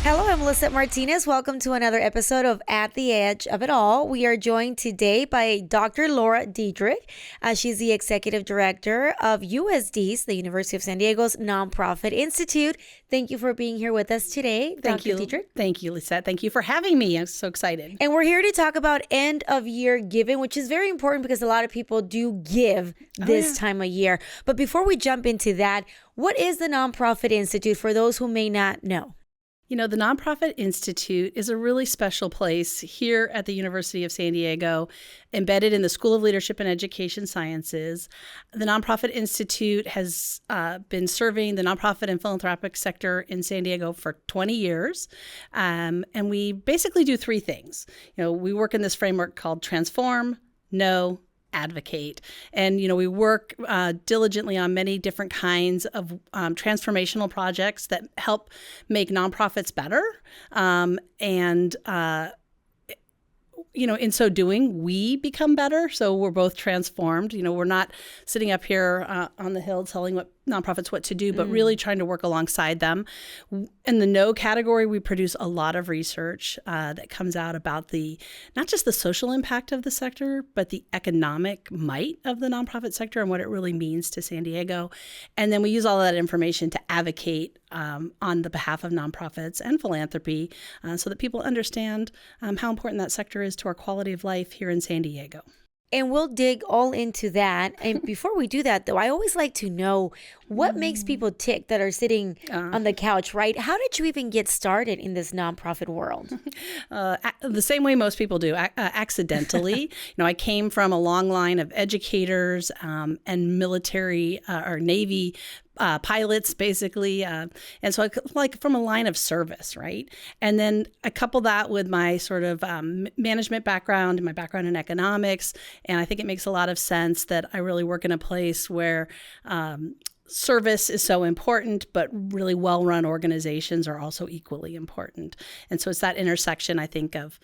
Hello, I'm Melissa Martinez. Welcome to another episode of At the Edge of It All. We are joined today by Dr. Laura Deitrick. She's the Executive Director of USD's, the University of San Diego's Nonprofit Institute. Thank you for being here with us today, Dr. Deitrick. Thank you, Lisette. Thank you for having me. I'm so excited. And we're here to talk about end of year giving, which is very important because a lot of people do give this time of year. But before we jump into that, what is the Nonprofit Institute for those who may not know? You know, the Nonprofit Institute is a really special place here at the University of San Diego, embedded in the School of Leadership and Education Sciences. The Nonprofit Institute has been serving the nonprofit and philanthropic sector in San Diego for 20 years. And we basically do three things. You know, we work in this framework called Transform, Know, Advocate. And, you know, we work diligently on many different kinds of transformational projects that help make nonprofits better. You know, in so doing, we become better. So we're both transformed. You know, we're not sitting up here on the hill telling nonprofits what to do, but really trying to work alongside them. In the know category, we produce a lot of research that comes out about not just the social impact of the sector, but the economic might of the nonprofit sector and what it really means to San Diego. And then we use all of that information to advocate on the behalf of nonprofits and philanthropy so that people understand how important that sector is to our quality of life here in San Diego. And we'll dig all into that. And before we do that, though, I always like to know what makes people tick that are sitting on the couch, right? How did you even get started in this nonprofit world? The same way most people do, accidentally. You know, I came from a long line of educators and military or Navy pilots, basically. And so like from a line of service, right? And then I couple that with my sort of management background and my background in economics. And I think it makes a lot of sense that I really work in a place where service is so important, but really well-run organizations are also equally important. And so it's that intersection, I think, of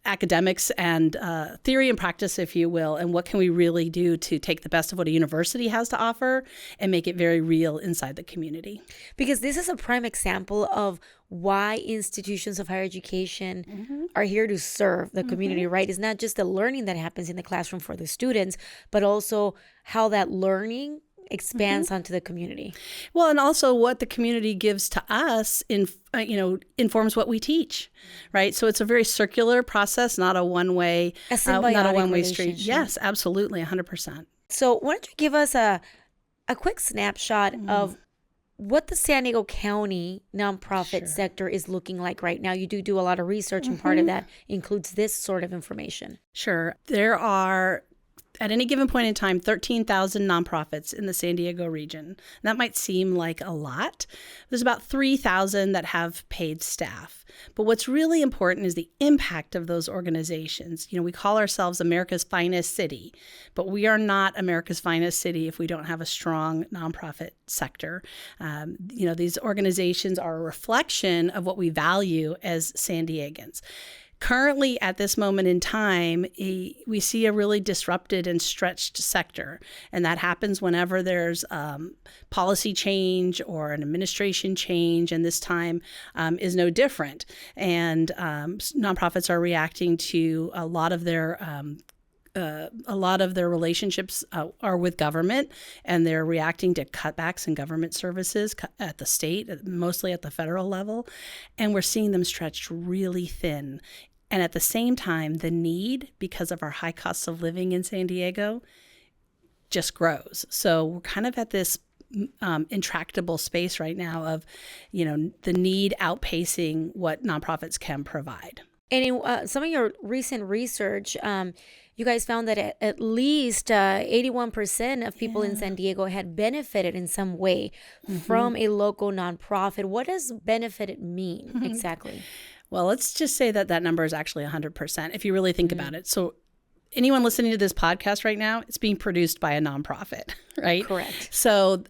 academics and theory and practice, if you will, and what can we really do to take the best of what a university has to offer and make it very real inside the community. Because this is a prime example of why institutions of higher education are here to serve the community, right? It's not just the learning that happens in the classroom for the students, but also how that learning expands onto the community. Well, and also what the community gives to us informs what we teach, right? So it's a very circular process, not a one-way, street. Yes, absolutely, 100%. So why don't you give us a quick snapshot of what the San Diego County nonprofit sector is looking like right now? You do a lot of research, and part of that includes this sort of information. Sure. There are, at any given point in time, 13,000 nonprofits in the San Diego region. That might seem like a lot. There's about 3,000 that have paid staff. But what's really important is the impact of those organizations. You know, we call ourselves America's finest city, but we are not America's finest city if we don't have a strong nonprofit sector. You know, these organizations are a reflection of what we value as San Diegans. Currently, at this moment in time, we see a really disrupted and stretched sector. And that happens whenever there's policy change or an administration change, and this time is no different. And nonprofits are reacting to a lot of their relationships are with government, and they're reacting to cutbacks in government services at the state, mostly at the federal level. And we're seeing them stretched really thin. And at the same time, the need, because of our high costs of living in San Diego, just grows. So we're kind of at this intractable space right now of, you know, the need outpacing what nonprofits can provide. And in some of your recent research, you guys found that at least 81% of people in San Diego had benefited in some way from a local nonprofit. What does benefited mean exactly? Well, let's just say that number is actually 100% if you really think about it. So anyone listening to this podcast right now, it's being produced by a nonprofit, right? Correct. So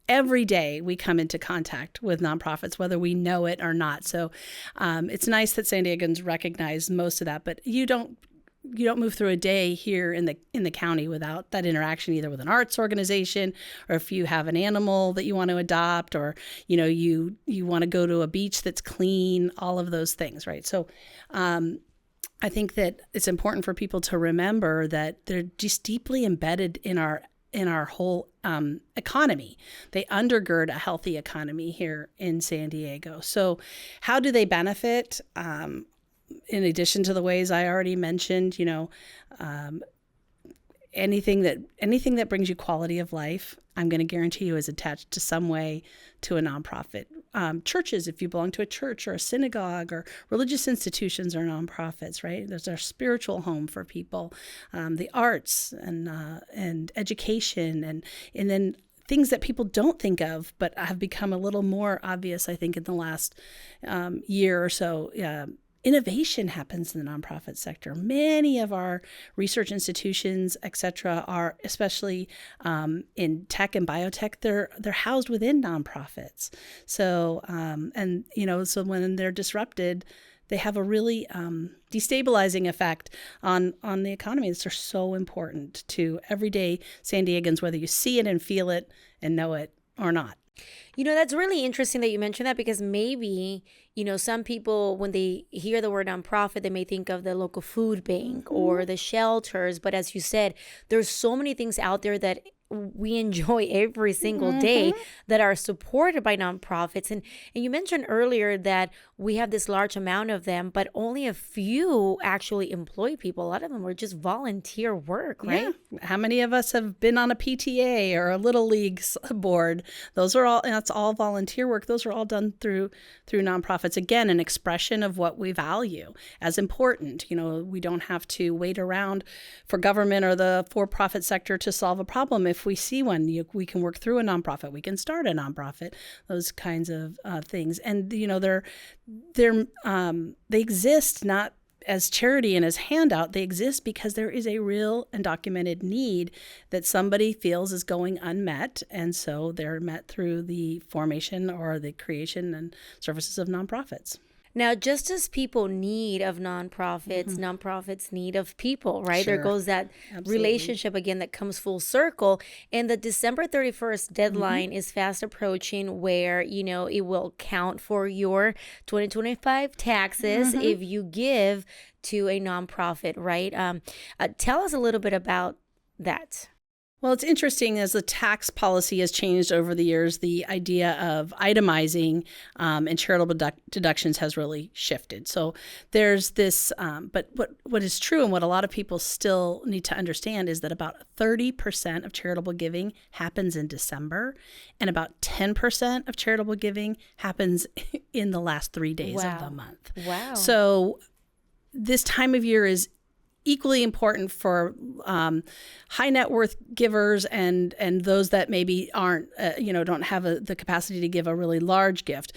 every day we come into contact with nonprofits, whether we know it or not. So it's nice that San Diegans recognize most of that, but you don't you don't move through a day here in the county without that interaction, either with an arts organization, or if you have an animal that you want to adopt, or you want to go to a beach that's clean, all of those things, right? So I think that it's important for people to remember that they're just deeply embedded in our whole economy. They undergird a healthy economy here in San Diego. So how do they benefit? In addition to the ways I already mentioned, anything that brings you quality of life, I'm going to guarantee you is attached to some way to a nonprofit. Churches, if you belong to a church or a synagogue, or religious institutions are nonprofits, right? There's our spiritual home for people, the arts and education, and then things that people don't think of but have become a little more obvious, I think, in the last year or so. Innovation happens in the nonprofit sector. Many of our research institutions, et cetera, are, especially in tech and biotech, they're housed within nonprofits. So, so when they're disrupted, they have a really destabilizing effect on the economy. These are so important to everyday San Diegans, whether you see it and feel it and know it or not. That's really interesting that you mentioned that, because maybe, some people, when they hear the word nonprofit, they may think of the local food bank or the shelters. But as you said, there's so many things out there that we enjoy every single day that are supported by nonprofits. And you mentioned earlier that we have this large amount of them, but only a few actually employ people. A lot of them are just volunteer work, right? Yeah. How many of us have been on a PTA or a Little League board? That's all volunteer work. Those are all done through nonprofits. Again, an expression of what we value as important. We don't have to wait around for government or the for-profit sector to solve a problem. If we see one, we can work through a nonprofit. We can start a nonprofit. Those kinds of things, and they exist not as charity and as handout. They exist because there is a real and documented need that somebody feels is going unmet, and so they're met through the formation or the creation and services of nonprofits. Now, just as people need of nonprofits, nonprofits need of people, right? Sure. There goes that Absolutely. relationship again that comes full circle. And the December 31st deadline is fast approaching, where, it will count for your 2025 taxes if you give to a nonprofit, right? Tell us a little bit about that. Well, it's interesting, as the tax policy has changed over the years, the idea of itemizing and charitable deductions has really shifted. So there's this, but what is true and what a lot of people still need to understand is that about 30% of charitable giving happens in December, and about 10% of charitable giving happens in the last 3 days of the month. Wow. So this time of year is equally important for high net worth givers and those that maybe aren't, don't have the capacity to give a really large gift.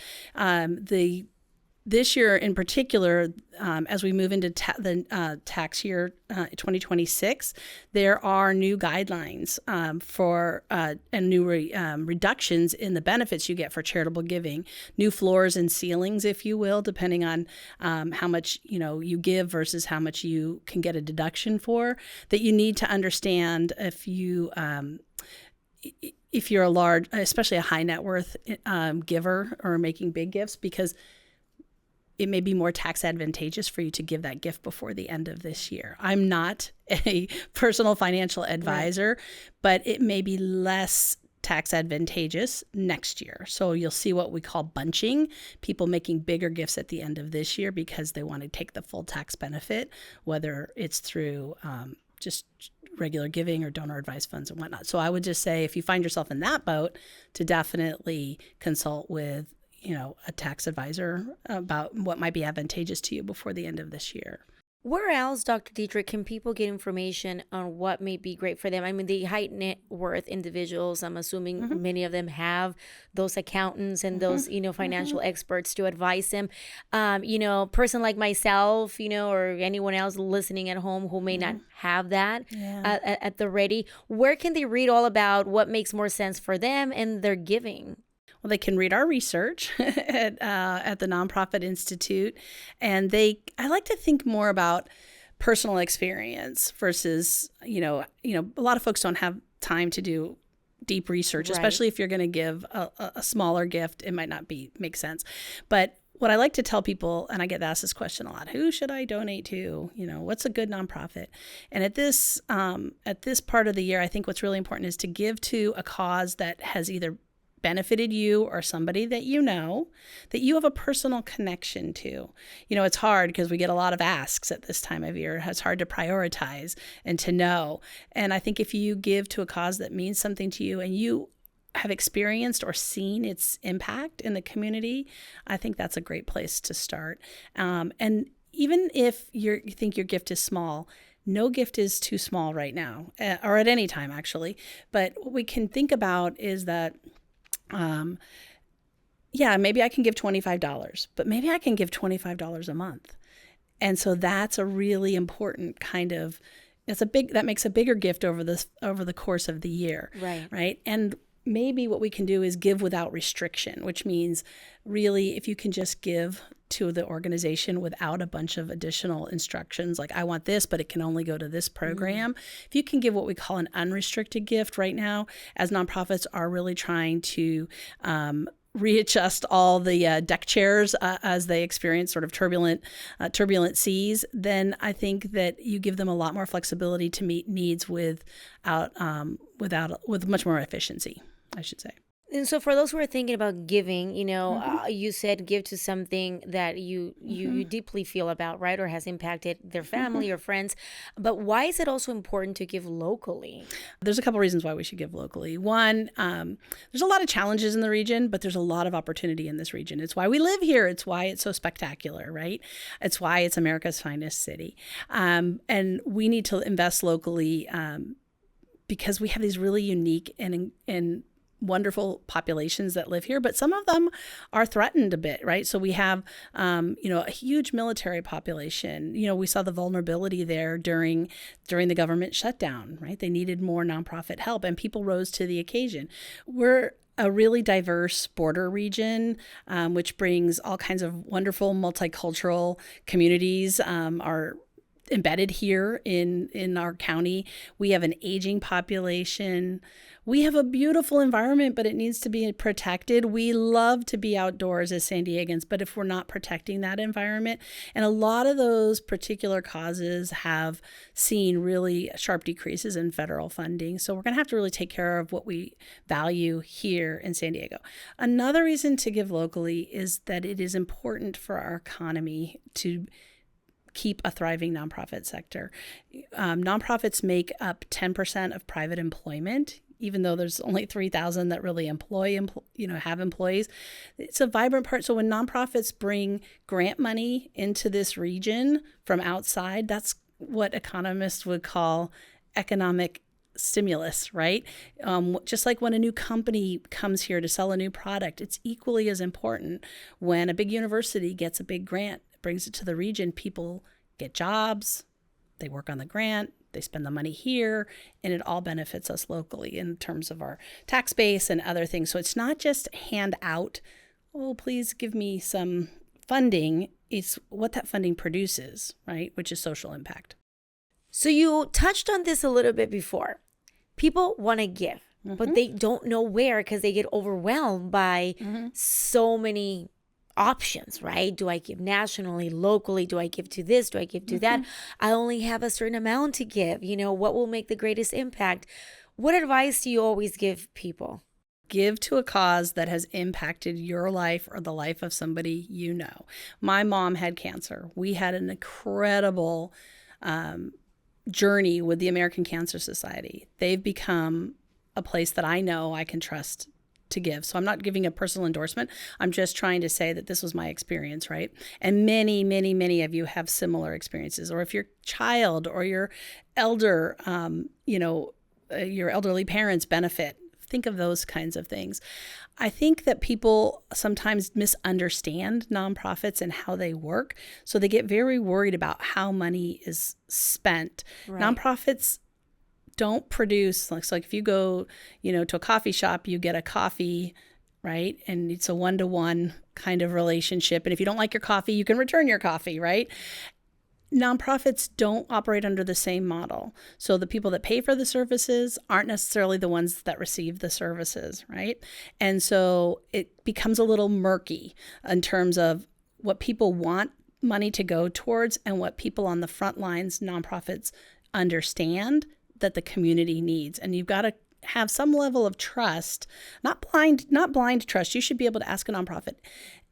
This year in particular, as we move into the tax year 2026, there are new guidelines for and new reductions in the benefits you get for charitable giving, new floors and ceilings, if you will, depending on how much you give versus how much you can get a deduction for, that you need to understand if you're a large, especially a high net worth giver or making big gifts, because it may be more tax advantageous for you to give that gift before the end of this year. I'm not a personal financial advisor, but it may be less tax advantageous next year. So you'll see what we call bunching, people making bigger gifts at the end of this year because they want to take the full tax benefit, whether it's through just regular giving or donor advised funds and whatnot. So I would just say, if you find yourself in that boat, to definitely consult with a tax advisor about what might be advantageous to you before the end of this year. Where else, Dr. Deitrick, can people get information on what may be great for them? I mean, the high net worth individuals, I'm assuming many of them have those accountants and those, financial experts to advise them. Person like myself, or anyone else listening at home who may not have that at the ready, where can they read all about what makes more sense for them and their giving? Well, they can read our research at the Nonprofit Institute, and I like to think more about personal experience versus, a lot of folks don't have time to do deep research, Right. especially if you're going to give a smaller gift. It might not make sense. But what I like to tell people, and I get asked this question a lot, who should I donate to? What's a good nonprofit? And at this part of the year, I think what's really important is to give to a cause that has either benefited you or somebody that you know, that you have a personal connection to. It's hard because we get a lot of asks at this time of year. It's hard to prioritize and to know. And I think if you give to a cause that means something to you and you have experienced or seen its impact in the community, I think that's a great place to start. And even if you think your gift is small, no gift is too small right now, or at any time, actually. But what we can think about is that maybe I can give $25, but maybe I can give $25 a month. And so that's a really important that makes a bigger gift over the course of the year. Right. And maybe what we can do is give without restriction, which means really if you can just give to the organization without a bunch of additional instructions, like I want this, but it can only go to this program. If you can give what we call an unrestricted gift right now, as nonprofits are really trying to readjust all the deck chairs as they experience sort of turbulent seas, then I think that you give them a lot more flexibility to meet needs with much more efficiency, I should say. And so for those who are thinking about giving, you said give to something that you deeply feel about, right? Or has impacted their family or friends. But why is it also important to give locally? There's a couple reasons why we should give locally. One, there's a lot of challenges in the region, but there's a lot of opportunity in this region. It's why we live here. It's why it's so spectacular, right? It's why it's America's finest city. And we need to invest locally because we have these really unique and wonderful populations that live here, but some of them are threatened a bit, right? So we have, a huge military population. We saw the vulnerability there during the government shutdown, right? They needed more nonprofit help, and people rose to the occasion. We're a really diverse border region, which brings all kinds of wonderful multicultural communities. Are embedded here in our county. We have an aging population. We have a beautiful environment, but it needs to be protected. We love to be outdoors as San Diegans, but if we're not protecting that environment, and a lot of those particular causes have seen really sharp decreases in federal funding. So we're going to have to really take care of what we value here in San Diego. Another reason to give locally is that it is important for our economy to keep a thriving nonprofit sector. Nonprofits make up 10% of private employment, even though there's only 3,000 that really have employees. It's a vibrant part. So when nonprofits bring grant money into this region from outside, that's what economists would call economic stimulus, right? Just like when a new company comes here to sell a new product, it's equally as important when a big university gets a big grant, brings it to the region, people get jobs, they work on the grant, they spend the money here, and it all benefits us locally in terms of our tax base and other things. So it's not just hand out, oh, please give me some funding. It's what that funding produces, right? Which is social impact. So you touched on this a little bit before. People want to give, but they don't know where because they get overwhelmed by so many options, right? Do I give nationally, locally? Do I give to this? Do I give to that? I only have a certain amount to give. What will make the greatest impact? What advice do you always give people? Give to a cause that has impacted your life or the life of somebody you know. My mom had cancer. We had an incredible journey with the American Cancer Society. They've become a place that I know I can trust to give. So I'm not giving a personal endorsement. I'm just trying to say that this was my experience, right? And many, many, many of you have similar experiences. Or if your child or your your elderly parents benefit, think of those kinds of things. I think that people sometimes misunderstand nonprofits and how they work. So they get very worried about how money is spent. Right. Nonprofits don't produce, so like if you go, to a coffee shop, you get a coffee, right? And it's a one-to-one kind of relationship. And if you don't like your coffee, you can return your coffee, right? nonprofits don't operate under the same model. So the people that pay for the services aren't necessarily the ones that receive the services, right? And so it becomes a little murky in terms of what people want money to go towards and what people on the front lines, nonprofits, understand that the community needs. And you've got to have some level of trust, not blind trust. You should be able to ask a nonprofit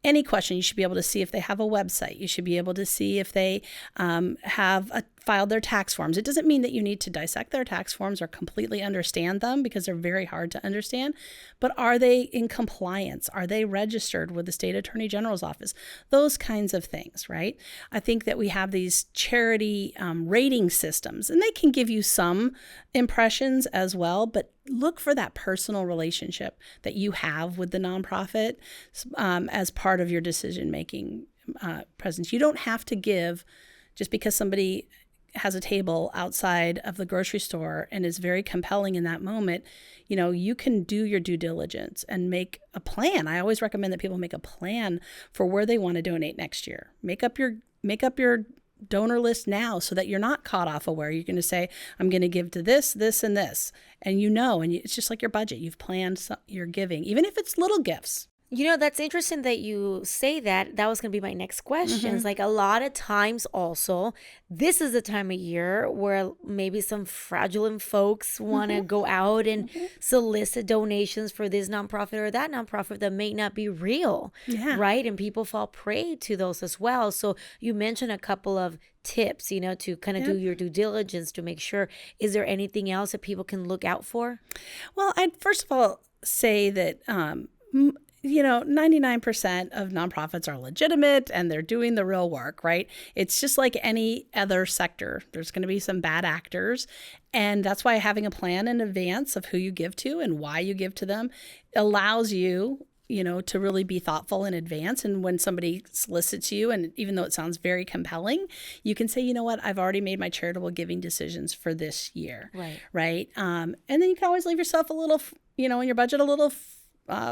any question. You should be able to see if they have a website. You should be able to see if they have filed their tax forms. It doesn't mean that you need to dissect their tax forms or completely understand them, because they're very hard to understand. But are they in compliance? Are they registered with the state attorney general's office? Those kinds of things, right? I think that we have these charity rating systems, and they can give you some impressions as well, but look for that personal relationship that you have with the nonprofit as part of your decision-making presence. You don't have to give just because somebody has a table outside of the grocery store and is very compelling in that moment. You know, you can do your due diligence and make a plan. I always recommend that people make a plan for where they want to donate next year. Make up your donor list now so that you're not caught off of where you're going to say, I'm going to give to this, this, and this. And it's just like your budget. You've planned your giving, even if it's little gifts. You know, that's interesting that you say that. That was going to be my next question. It's like a lot of times also, this is the time of year where maybe some fraudulent folks want to go out and solicit donations for this nonprofit or that nonprofit that may not be real, right? And people fall prey to those as well. So you mentioned a couple of tips, you know, to kind of do your due diligence to make sure. Is there anything else that people can look out for? Well, I'd first of all say that 99% of nonprofits are legitimate and they're doing the real work, right? It's just like any other sector. There's going to be some bad actors. And that's why having a plan in advance of who you give to and why you give to them allows you, to really be thoughtful in advance. And when somebody solicits you, and even though it sounds very compelling, you can say, you know what, I've already made my charitable giving decisions for this year. Right. And then you can always leave yourself a little, in your budget, a little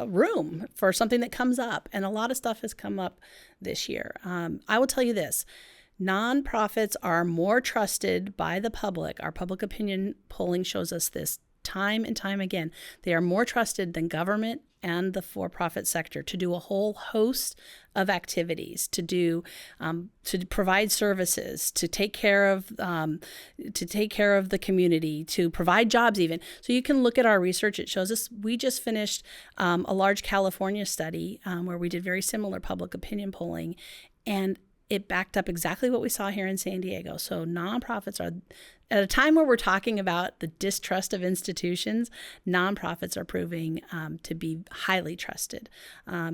room for something that comes up. And a lot of stuff has come up this year. I will tell you this. Nonprofits are more trusted by the public. Our public opinion polling shows us this time and time again. They are more trusted than government and the for-profit sector to do a whole host of activities, to provide services, to take care of the community, to provide jobs even. So you can look at our research. It shows us. We just finished a large California study where we did very similar public opinion polling, and it backed up exactly what we saw here in San Diego. So nonprofits are, at a time where we're talking about the distrust of institutions, nonprofits are proving to be highly trusted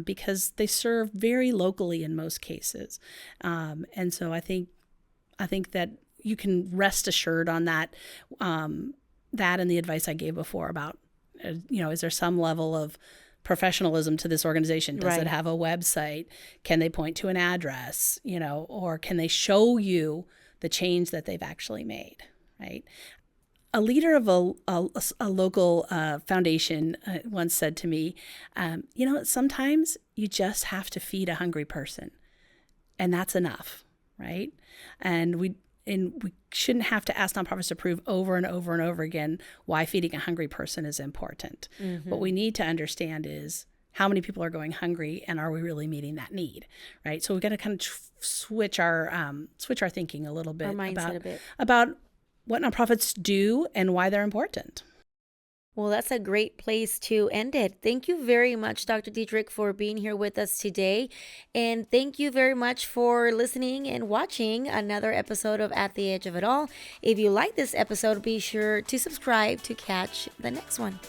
because they serve very locally in most cases. And so I think that you can rest assured on that, that and the advice I gave before about, is there some level of professionalism to this organization? Does it have a website? Can they point to an address, or can they show you the change that they've actually made, right? A leader of a local foundation once said to me, sometimes you just have to feed a hungry person, and that's enough, right? And we shouldn't have to ask nonprofits to prove over and over and over again why feeding a hungry person is important. What we need to understand is how many people are going hungry, and are we really meeting that need, right? So we've got to kind of switch our thinking a little bit, about what nonprofits do and why they're important. Well, that's a great place to end it. Thank you very much, Dr. Deitrick, for being here with us today. And thank you very much for listening and watching another episode of At the Edge of It All. If you like this episode, be sure to subscribe to catch the next one.